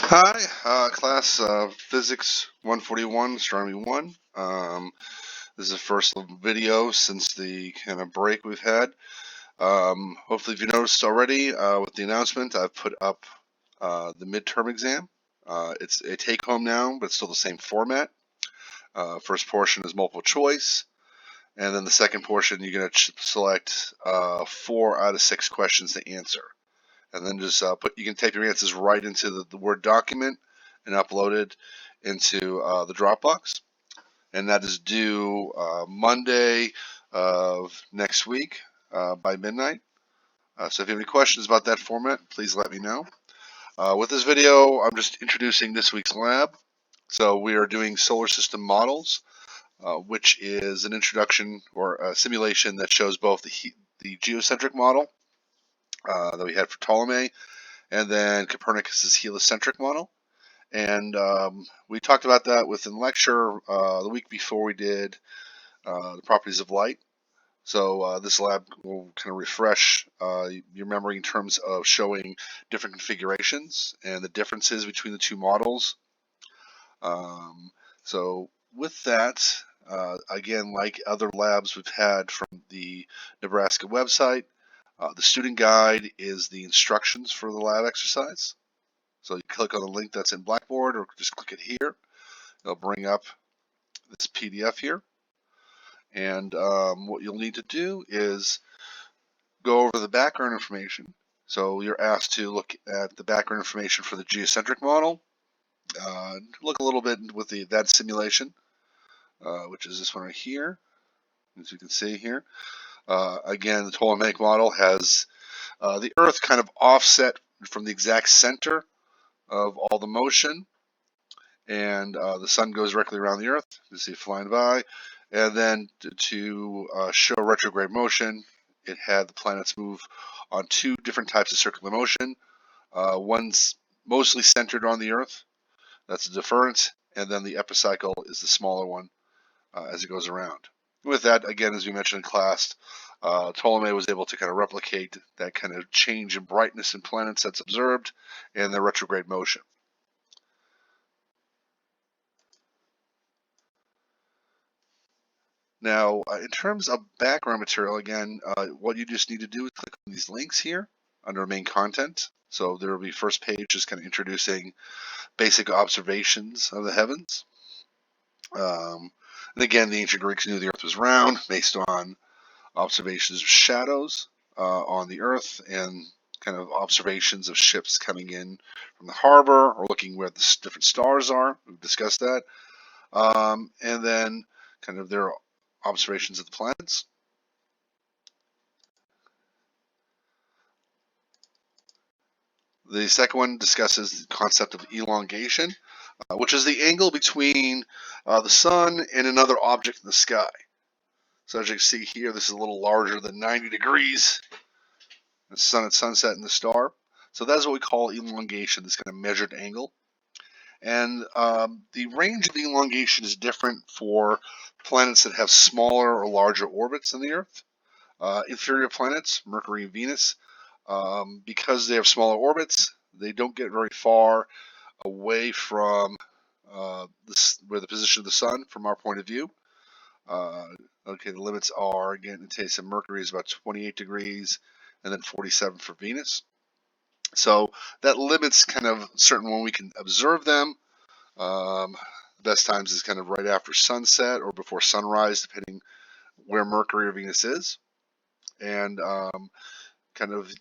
Hi, class Physics 141, Astronomy 1. This is the first video since the kind of break we've had. Hopefully, if you noticed already with the announcement, I've put up the midterm exam. It's a take-home now, but still the same format. First portion is multiple choice, and then the second portion, you're going to select 4 out of 6 questions to answer. And then just you can type your answers right into the Word document and upload it into the Dropbox. And that is due Monday of next week by midnight. So if you have any questions about that format, please let me know. With this video, I'm just introducing this week's lab. So we are doing solar system models, which is an introduction or a simulation that shows both the geocentric model that we had for Ptolemy, and then Copernicus's heliocentric model. And we talked about that within lecture the week before we did the properties of light. So this lab will kind of refresh your memory in terms of showing different configurations and the differences between the two models. So with that, again, like other labs we've had from the Nebraska website, the student guide is the instructions for the lab exercise. So you click on the link that's in Blackboard or just click it here. It'll bring up this PDF here. And what you'll need to do is go over the background information. So you're asked to look at the background information for the geocentric model. Look a little bit with that simulation, which is this one right here, as you can see here. Again, the Ptolemaic model has the Earth kind of offset from the exact center of all the motion, and the sun goes directly around the Earth. You see it flying by, and then to show retrograde motion, it had the planets move on 2 different types of circular motion. One's mostly centered on the Earth, that's the deferent, and then the epicycle is the smaller one as it goes around. With that, again, as we mentioned in class, Ptolemy was able to kind of replicate that kind of change in brightness in planets that's observed and their retrograde motion. Now, in terms of background material, again, what you just need to do is click on these links here under main content. So there will be first page just kind of introducing basic observations of the heavens. And again, the ancient Greeks knew the Earth was round based on observations of shadows on the Earth and kind of observations of ships coming in from the harbor or looking where the different stars are. We've discussed that. And then kind of their observations of the planets. The second one discusses the concept of elongation, which is the angle between the sun and another object in the sky. So as you can see here, this is a little larger than 90 degrees. The sun at sunset and the star. So that's what we call elongation, this kind of measured angle. And the range of elongation is different for planets that have smaller or larger orbits than the Earth. Inferior planets, Mercury and Venus, because they have smaller orbits, they don't get very far away from where the position of the sun from our point of view. Okay, the limits are, again, in case of Mercury is about 28 degrees and then 47 for Venus. So that limits kind of certain when we can observe them. The best times is kind of right after sunset or before sunrise, depending where Mercury or Venus is. And kind of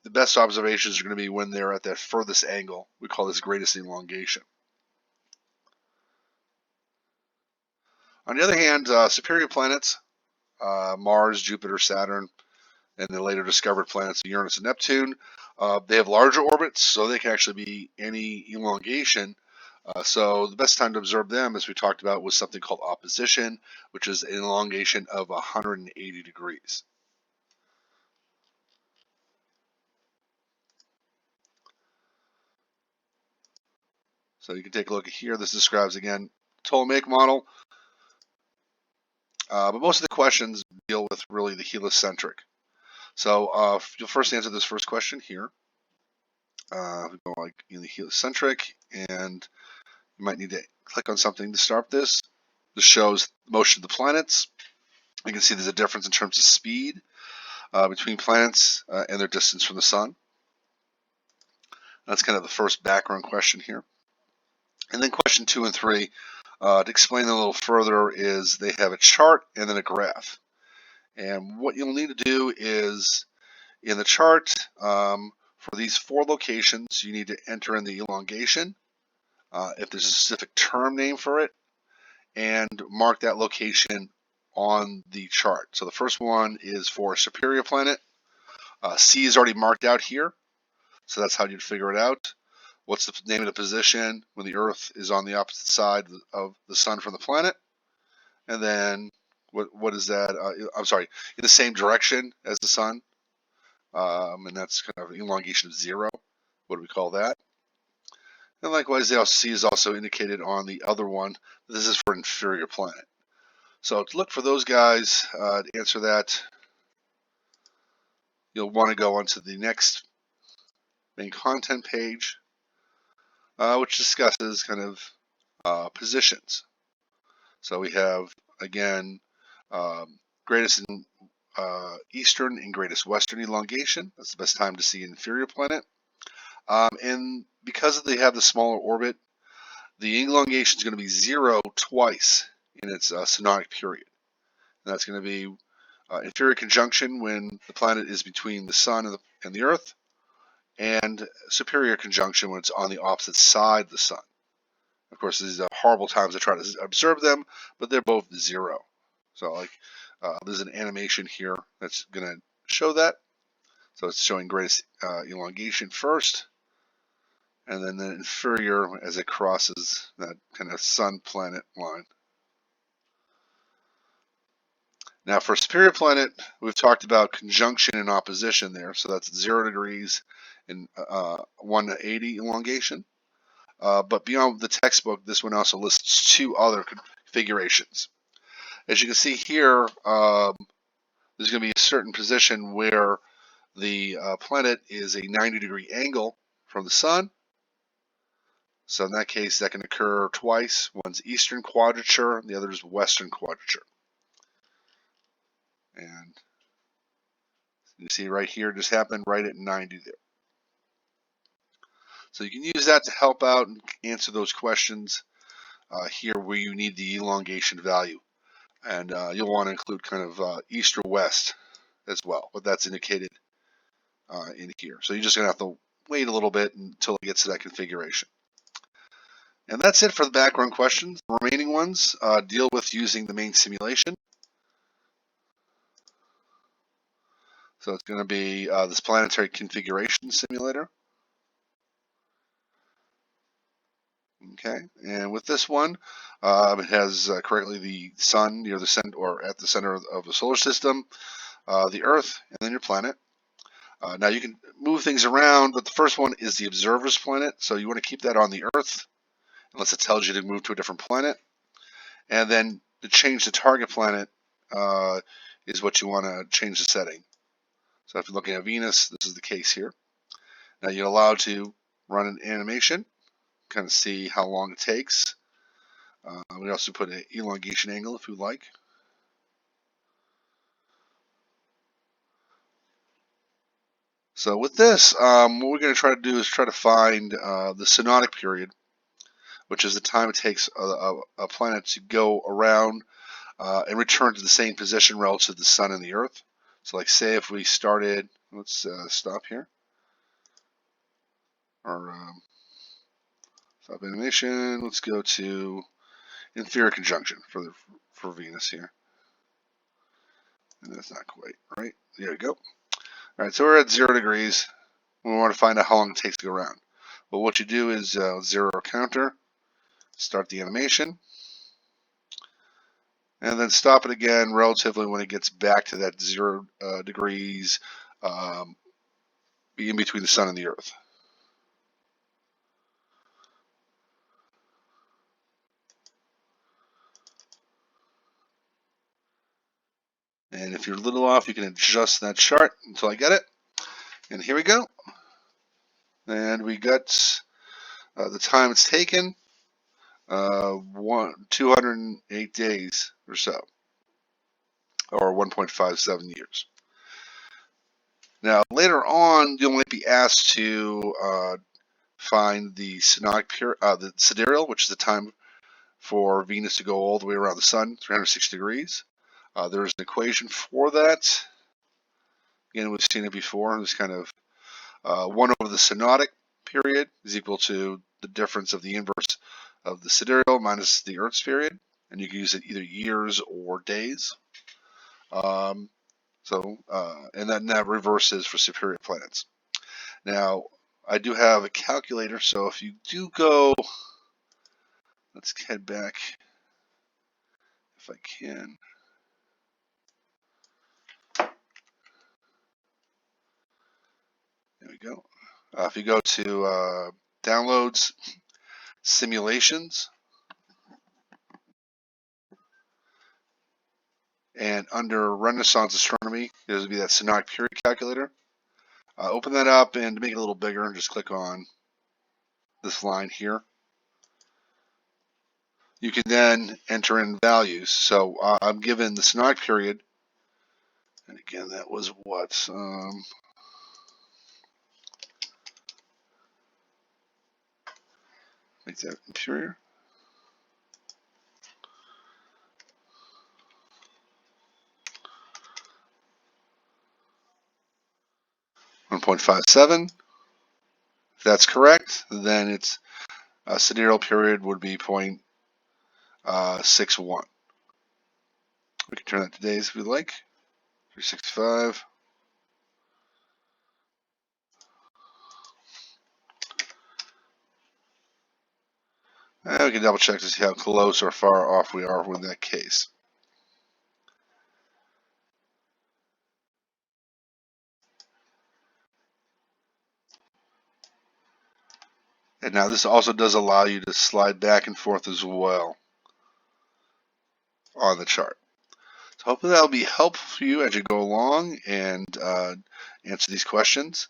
the best observations are going to be when they're at that furthest angle. We call this greatest elongation. On the other hand, superior planets, Mars, Jupiter, Saturn, and the later discovered planets Uranus and Neptune, they have larger orbits, so they can actually be any elongation. So the best time to observe them, as we talked about, was something called opposition, which is an elongation of 180 degrees. So you can take a look at here. This describes, again, Ptolemaic model. But most of the questions deal with really the heliocentric. So you'll first answer this first question here. We go like in the heliocentric, and you might need to click on something to start this. This shows the motion of the planets. You can see there's a difference in terms of speed between planets and their distance from the sun. That's kind of the first background question here. And then question 2 and 3, to explain them a little further, is they have a chart and then a graph. And what you'll need to do is, in the chart, for these 4 locations, you need to enter in the elongation, if there's a specific term name for it, and mark that location on the chart. So the first one is for a superior planet. C is already marked out here, so that's how you'd figure it out. What's the name of the position when the Earth is on the opposite side of the sun from the planet? And then what is that? I'm sorry, in the same direction as the sun. And that's kind of an elongation of 0. What do we call that? And likewise, the C is also indicated on the other one. This is for inferior planet. So to look for those guys, to answer that, you'll want to go onto the next main content page, which discusses kind of positions. So we have, again, greatest in eastern and greatest western elongation. That's the best time to see an inferior planet. And because they have the smaller orbit, the elongation is going to be 0 twice in its synodic period. And that's going to be inferior conjunction when the planet is between the sun and the Earth, and superior conjunction when it's on the opposite side of the sun. Of course, these are horrible times to try to observe them, but they're both 0. So like there's an animation here that's going to show that. So it's showing greatest elongation first, and then the inferior as it crosses that kind of sun-planet line. Now for superior planet, we've talked about conjunction and opposition there. So that's 0 degrees and 180 elongation. But beyond the textbook, this one also lists 2 other configurations. As you can see here, there's going to be a certain position where the planet is a 90-degree angle from the sun. So in that case, that can occur twice. One's eastern quadrature, and the other is western quadrature. And you see right here, just happened right at 90 there. So you can use that to help out and answer those questions here where you need the elongation value. And you'll want to include kind of east or west as well, but that's indicated in here. So you're just going to have to wait a little bit until it gets to that configuration. And that's it for the background questions. The remaining ones deal with using the main simulation. So it's going to be this planetary configuration simulator. Okay, and with this one, it has correctly the sun near the center or at the center of the solar system, the Earth, and then your planet. Now you can move things around, but the first one is the observer's planet, so you want to keep that on the Earth unless it tells you to move to a different planet. And then to change the target planet is what you want to change the setting. So if you're looking at Venus, this is the case here. Now you're allowed to run an animation, kind of see how long it takes. We also put an elongation angle if you like. So with this, what we're going to try to do is try to find the synodic period, which is the time it takes a planet to go around and return to the same position relative to the sun and the Earth. So like say if we started, let's stop here, or stop animation, let's go to inferior conjunction for Venus here. And that's not quite right. There we go. All right, so we're at 0 degrees. We want to find out how long it takes to go around. Well, what you do is 0 counter, start the animation, and then stop it again relatively when it gets back to that 0 degrees in between the sun and the Earth. And if you're a little off, you can adjust that chart until I get it. And here we go. And we got The time it's taken, 208 days or so, or 1.57 years. Now, later on, you might be asked to find the the sidereal, which is the time for Venus to go all the way around the Sun, 360 degrees. There's an equation for that. Again, we've seen it before. It's kind of 1 over the synodic period is equal to the difference of the inverse of the sidereal minus the Earth's period, and you can use it either years or days. And then that reverses for superior planets. Now, I do have a calculator, so if you do go, let's head back if I can. There we go. If you go to downloads, simulations, and under Renaissance Astronomy, there's going to be that synodic period calculator. Open that up, and to make it a little bigger, just click on this line here. You can then enter in values. So I'm given the synodic period, and again, that was what? Make that interior. .57. If that's correct, then its sidereal period would be 0.61. We can turn that to days if we like. 365. And we can double check to see how close or far off we are with that case. And now this also does allow you to slide back and forth as well on the chart. So hopefully that will be helpful for you as you go along and answer these questions.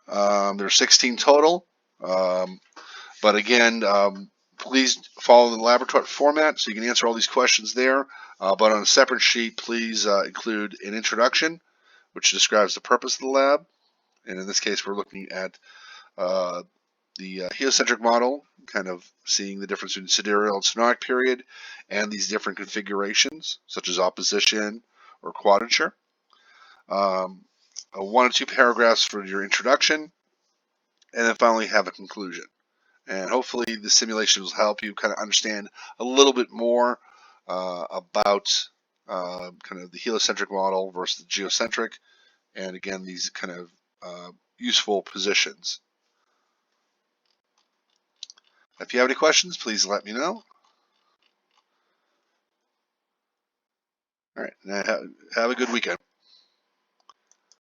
There are 16 total, but again, please follow the laboratory format so you can answer all these questions there. But on a separate sheet, please include an introduction, which describes the purpose of the lab. And in this case, we're looking at the heliocentric model, kind of seeing the difference between sidereal and synodic period and these different configurations, such as opposition or quadrature. 1 or 2 paragraphs for your introduction, and then finally have a conclusion. And hopefully the simulation will help you kind of understand a little bit more about kind of the heliocentric model versus the geocentric, and again, these kind of useful positions. If you have any questions, please let me know. All right, have a good weekend.